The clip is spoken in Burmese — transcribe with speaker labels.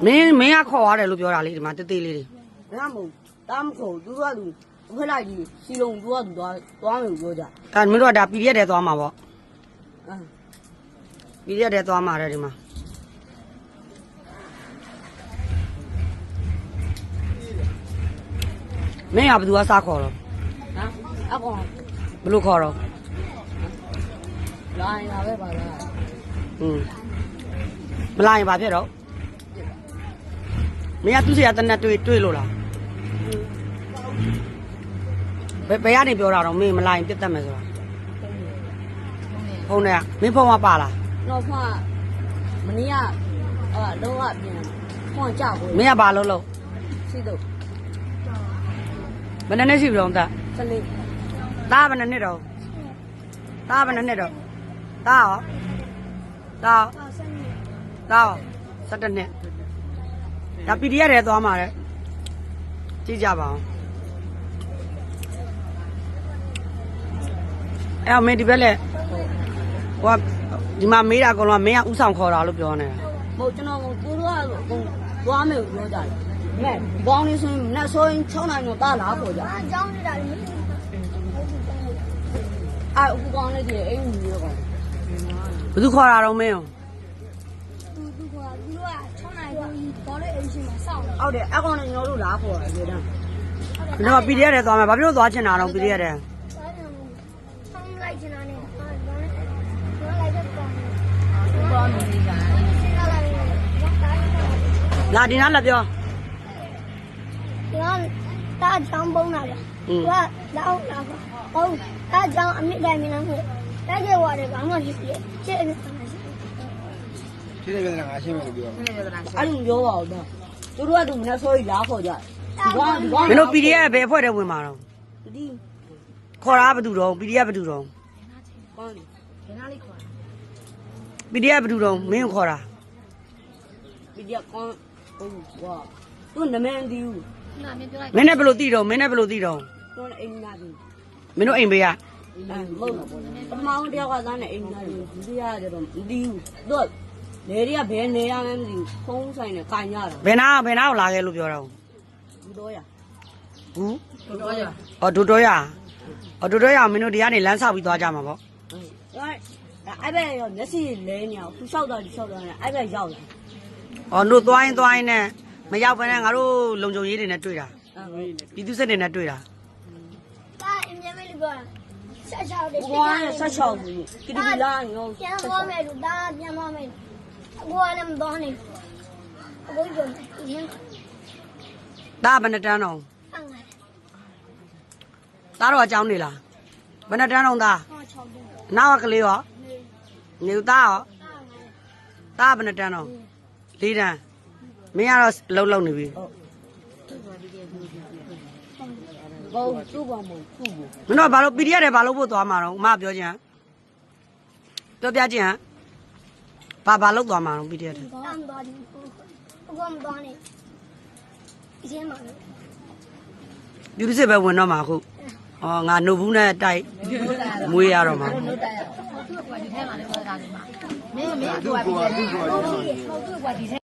Speaker 1: မင်းကခေါ်ရတယ်လို့ပြောတာလေဒီမှာတေးသေးလေးတွေ
Speaker 2: မင်းကမို့တားမခေါ်သူတို့ကသူခွဲလိုက်ကြီးစီလုံးသူကသူသွားမယ်ပြောကြ
Speaker 1: အဲမင်းတို့ကဒါ PDF တဲ့သွားမှာပေါ့
Speaker 2: အဲ
Speaker 1: PDF တဲ့သွားမှာတဲ့ဒီမှာမင်းကဘယ်သူကစားခေါ်တော့
Speaker 2: နော်အကောင်
Speaker 1: ဘယ်လိုခေါ်တော့
Speaker 2: လာရင်လာပဲပါလား
Speaker 1: မလာရင်ဘာဖြစ်တော့မင်းကသူ့စီကတနက်တွေ့လို့လားဘယ်ကနေပြောတာတော့မင်းမလာရင်ပြတ်တတ်မယ်ဆိုတာဖုန်းနဲ့မင်းဖုန်းကပါလား
Speaker 2: တော့ဖမနေ့ကလုံးဝပြင်ဖုန်းကြောက်ကို
Speaker 1: မင်းကဘာလုပ်လို့
Speaker 2: စီတော့
Speaker 1: ဘယ်နှစ်နှစ်ရှိပြီတော့သား
Speaker 2: စလေး
Speaker 1: သားဘယ်နှစ်နှစ်တော့သားဘယ်နှစ်နှစ်တော့သားရောသား17နှစ်ဒါ PDF ရဲသွားမှာတဲ့ကြည့်ကြပါအောင်အဲ့မင်းဒီဘက်လက်ဟိုဒီမှာမေးတာအကုန်လုံးမင်းကဥဆောင်ခေါ်တာလို့ပြောနေတာ
Speaker 2: မဟုတ်ကျွန်တော်ကိုတို့ကအကုန်သွားမယ်ပြောကြတယ်မဲ့ဘောင်းလေးဆိုရင်နဲ့ဆိုရင်6နိုင်တော့တားလာခေါ်ကြအကြောင်းနေတာလေအခုကောင်းနေတယ်အိမ်ဝင်ရောကောင်
Speaker 1: ဘယ်သူခေါ်တာတော့မင်းရော
Speaker 3: သူက6နိုင်ကိုဘောလေးအိမ်ရှိမှာစောင့်
Speaker 2: ဟုတ်တယ်အကောင်နဲ့ကျွန်တော်တို့လာခေါ်တယ်ဒီတန်း
Speaker 1: ကျွန်တော် PDF ရဲသွားမှာဘာဖြစ်လို့သွားချင်တာတော့ PDF ရဲ
Speaker 3: ဆောင်းလိုက်ချင်တာနဲ့ဘာလိုက်တော့ကောင်း
Speaker 2: ဘောင်းနေကြတယ်
Speaker 1: လာဒီနားလာပြော
Speaker 3: ဒီကတာချောင်းပုံးလာတယ်သူကလောက်လာပါဟုတ်တာချောင်းအမြင့်တိုင်းမင်းလို့တိုက်ကြွားတယ်ဘာမှဖြစ်ဖြစ်ကျဲနေတယ်
Speaker 4: ဖြစ်တဲ့ပြဿနာငါရှင်းမယ်လို့ပြောတာ
Speaker 2: အဲ့လိုပြောပါဦးတော့သူတို့ကသူမနဲ့ဆိုရင်လာခေါ်ကြဒီကောင်
Speaker 1: မင်းတို့ PDF ဘယ်အဖွဲ့ထဲဝင်မှာတော့
Speaker 2: ဒီ
Speaker 1: ခေါ်တာဘယ်သူတော့ PDF ဘယ်သူတော့
Speaker 2: ကောင်းတယ်ခဏလေးခေါ်
Speaker 1: PDF ဘယ်သူတော့မင်းကိုခေါ်တာ
Speaker 2: ဒီကကောင်းဟုတ်ဝါသူနမန်ဒီဦး
Speaker 1: မင်းနဲ့ဘယ်လိုသိတော့မင်းနဲ့ဘယ်လိုသိတော့
Speaker 2: သူအိမ်နာဒီ
Speaker 1: မင်းတို့အိမ်ဘေးက
Speaker 2: မဟုတ်ဘူးပထမအောင်တယောက်ကသားနဲ့အိမ်နာဒီဒီရကြတော့မသိဘူးတော့လေတွေကဘယ်နေရမှန်းမသိဘူးဖုံးဆိုင်နဲ့ကန်ရတာ
Speaker 1: ဘယ်နာကိုလာခဲ့လို့ပြောတော့
Speaker 2: ဘူးတော့ရ
Speaker 1: ဘူး
Speaker 2: ဘူးတော့ရ
Speaker 1: အော်ဒူတော်ရအော်ဒူတော်ရမင်းတို့ဒီကနေလမ်းဆောက်ပြီးသွားကြမှာပေါ့
Speaker 2: အဲ့ဘက်ရောမျက်စိလဲနေအောင်သူလျှောက်တော့နေအဲ့ဘက်ရောက်လာ
Speaker 1: အော်တို့သွားရင်နဲ့မရောက်ဘဲနဲ့ငါတို့လုံခြုံရေးတွေနဲ့တွေ့တာပြည်သူစစ်တွေနဲ့တွေ့တာ
Speaker 3: တာအမြဲမလို့ပြောဆက်ချောက်တယ်
Speaker 2: ဘွားနဲ့ဆက်ချောက်ဘူးကတိကလာရော
Speaker 3: ပြန်သွားမယ်လို့တာပြန်သွားမယ်ဘွားလည်းမသွားနိုင်ဘူးအခုကြောင့်ရင်း
Speaker 1: ဒါဘယ်နှစ်တန်းတော့
Speaker 3: အောင်တယ်
Speaker 1: သားတော့အကြောင်းနေလားဘယ်နှစ်တန်းတော့သား
Speaker 3: ဟော6တယ်
Speaker 1: နောက်ကလေးရောနေသားရောသားဘယ်နှစ်တန်းတော့4တန်းမင်းကတော့လှုပ်နေပြီ
Speaker 2: ဘောသူ့ဘောမခုဘူး
Speaker 1: မင်းတို့ဘာလို့ PDF တွေဘာလို့ဖို့သွားမှာတော့အမပြောချင်းပြောပြချင်းဘာလို့သွားမှာတော့ PDF တွေ
Speaker 3: တမ်းသွားတယ်ဘုမသွားနေအရင်မှာ
Speaker 1: ပြည်သူစစ်ပဲဝင်တော့မှာအခုဩငါနှုတ်ဘူးနဲ့တိုက်မွေးရတော့မှာ
Speaker 4: သူ့ကွာသူ့ကွာ